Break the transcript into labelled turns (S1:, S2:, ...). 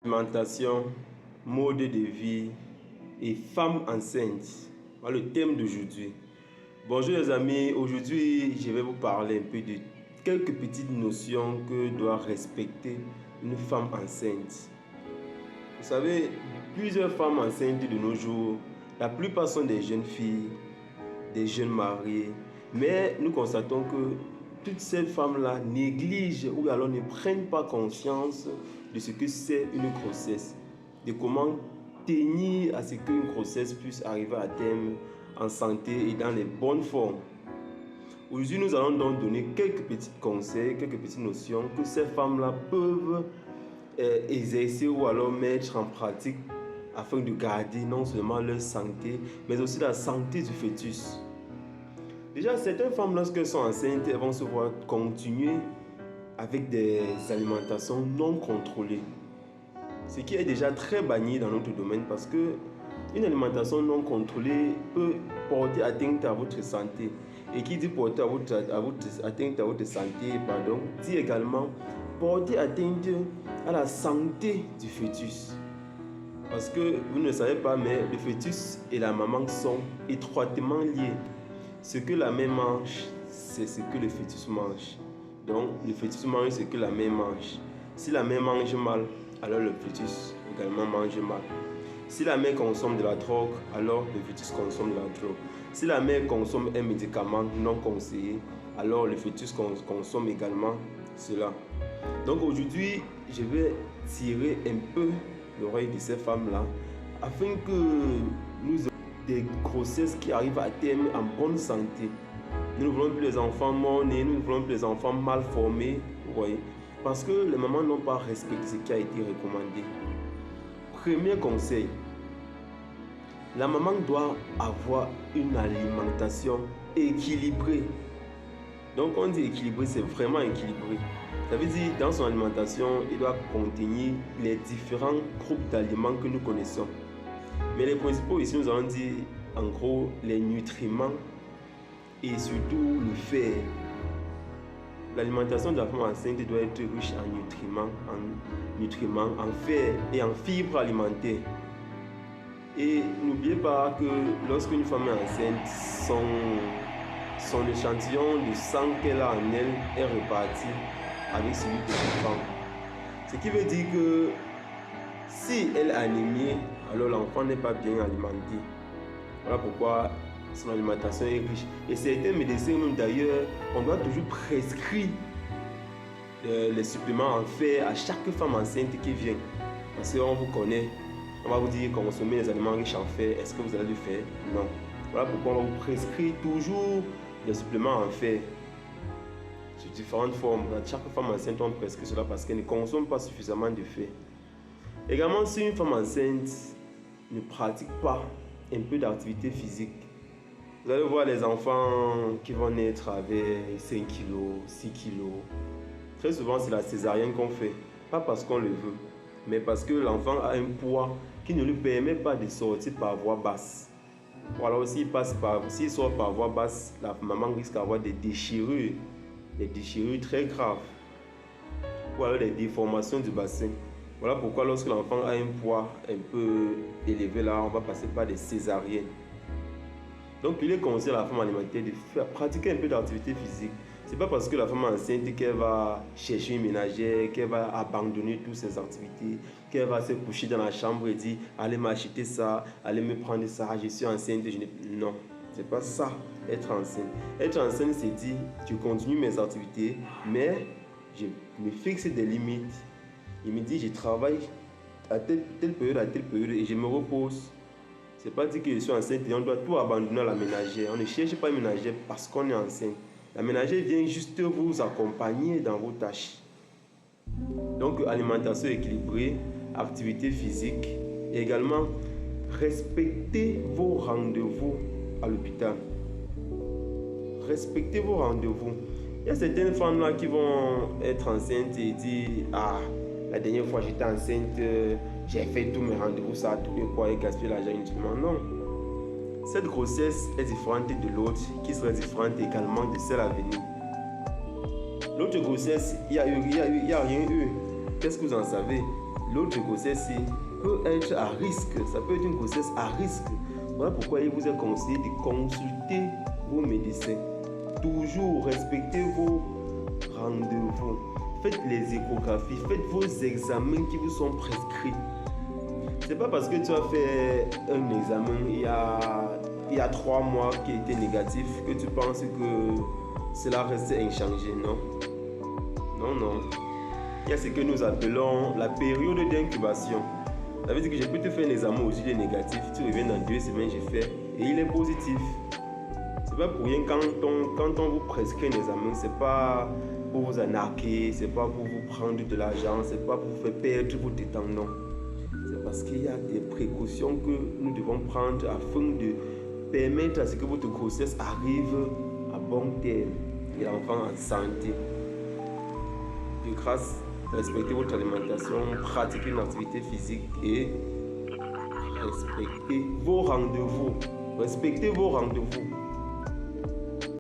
S1: Alimentation, mode de vie et femme enceinte. Voilà le thème d'aujourd'hui. Bonjour les amis, aujourd'hui je vais vous parler un peu de quelques petites notions que doit respecter une femme enceinte. Vous savez, plusieurs femmes enceintes de nos jours, la plupart sont des jeunes filles, des jeunes mariées, mais nous constatons que toutes ces femmes-là négligent ou alors ne prennent pas conscience de ce que c'est une grossesse, de comment tenir à ce qu'une grossesse puisse arriver à terme en santé et dans les bonnes formes. Aujourd'hui, nous allons donc donner quelques petits conseils, quelques petites notions que ces femmes-là peuvent exercer ou alors mettre en pratique afin de garder non seulement leur santé, mais aussi la santé du fœtus. Déjà, certaines femmes, lorsqu'elles sont enceintes, elles vont se voir continuer avec des alimentations non contrôlées. Ce qui est déjà très banni dans notre domaine parce que une alimentation non contrôlée peut porter atteinte à votre santé. Et qui dit porter atteinte à votre santé, dit également porter atteinte à la santé du fœtus. Parce que vous ne le savez pas, mais le fœtus et la maman sont étroitement liés. Ce que la mère mange, c'est ce que le fœtus mange. Donc, le fœtus mange ce que la mère mange. Si la mère mange mal, alors le fœtus également mange mal. Si la mère consomme de la drogue, alors le fœtus consomme de la drogue. Si la mère consomme un médicament non conseillé, alors le fœtus consomme également cela. Donc aujourd'hui, je vais tirer un peu l'oreille de ces femmes-là afin que nous ayons des grossesses qui arrivent à terme en bonne santé. Nous ne voulons plus les enfants morts-nés, nous ne voulons plus les enfants mal formés, vous voyez, parce que les mamans n'ont pas respecté ce qui a été recommandé. Premier conseil, la maman doit avoir une alimentation équilibrée. Donc on dit équilibré, c'est vraiment équilibré. Ça veut dire dans son alimentation, il doit contenir les différents groupes d'aliments que nous connaissons. Mais les principaux ici, nous allons dire en gros les nutriments et surtout le fer. L'alimentation de la femme enceinte doit être riche en nutriments, en fer et en fibres alimentaires. Et n'oubliez pas que lorsqu'une femme est enceinte, son échantillon de sang qu'elle a en elle est réparti avec celui de sa femme. Ce qui veut dire que si elle est anémie, alors l'enfant n'est pas bien alimenté. Voilà pourquoi son alimentation est riche. Et certains médecins, même d'ailleurs, on doit toujours prescrire les suppléments en fer à chaque femme enceinte qui vient. Parce qu'on vous connaît, on va vous dire consommer les aliments riches en fer. Est-ce que vous allez le faire? Non. Voilà pourquoi on va vous prescrire toujours les suppléments en fer. Sous différentes formes. Chaque femme enceinte, on prescrit cela parce qu'elle ne consomme pas suffisamment de fer. Également, si une femme enceinte ne pratique pas un peu d'activité physique, vous allez voir les enfants qui vont naître avec 5 kg, 6 kg. Très souvent, c'est la césarienne qu'on fait. Pas parce qu'on le veut, mais parce que l'enfant a un poids qui ne lui permet pas de sortir par voie basse. Ou alors, s'il sort par voie basse, la maman risque d'avoir des déchirures très graves. Ou alors des déformations du bassin. Voilà pourquoi lorsque l'enfant a un poids un peu élevé, là, on va passer par des césariennes. Donc, il est conseillé à la femme alimentaire de pratiquer un peu d'activité physique. Ce n'est pas parce que la femme enceinte qu'elle va chercher une ménagère, qu'elle va abandonner toutes ses activités, qu'elle va se coucher dans la chambre et dire « Allez m'acheter ça, allez me prendre ça, je suis enceinte. » Non, ce n'est pas ça, être enceinte. Être enceinte, c'est dire « Je continue mes activités, mais je me fixe des limites. » Il me dit « Je travaille à telle période et je me repose. » Ce n'est pas dire que je suis enceinte et on doit tout abandonner à la ménagère. On ne cherche pas une ménagère parce qu'on est enceinte. La ménagère vient juste vous accompagner dans vos tâches. Donc, alimentation équilibrée, activité physique et également respectez vos rendez-vous à l'hôpital. Respectez vos rendez-vous. Il y a certaines femmes là qui vont être enceintes et dire « Ah, la dernière fois j'étais enceinte, j'ai fait tous mes rendez-vous, ça a tout de quoi et gaspiller l'argent inutilement. » Non. Cette grossesse est différente de l'autre, qui sera différente également de celle à venir. L'autre grossesse, il n'y a rien eu. Qu'est-ce que vous en savez? l'autre grossesse peut être à risque. Ça peut être une grossesse à risque. Voilà pourquoi il vous est conseillé de consulter vos médecins. Toujours respectez vos rendez-vous. Faites les échographies, faites vos examens qui vous sont prescrits. C'est pas parce que tu as fait un examen il y a 3 mois qui était négatif que tu penses que cela reste inchangé, non? Non. Il y a ce que nous appelons la période d'incubation. Ça veut dire que je peux te faire un examen aujourd'hui, il est négatif, tu reviens dans 2 semaines, j'ai fait, et il est positif. C'est pas pour rien quand on vous prescrit un examen, c'est pas pour vous arnaquer, c'est pas pour vous prendre de l'argent, c'est pas pour vous faire perdre votre temps, non. C'est parce qu'il y a des précautions que nous devons prendre afin de permettre à ce que votre grossesse arrive à bon terme et l'enfant en santé. De grâce, respectez votre alimentation, pratiquez une activité physique et respectez vos rendez-vous. Respectez vos rendez-vous.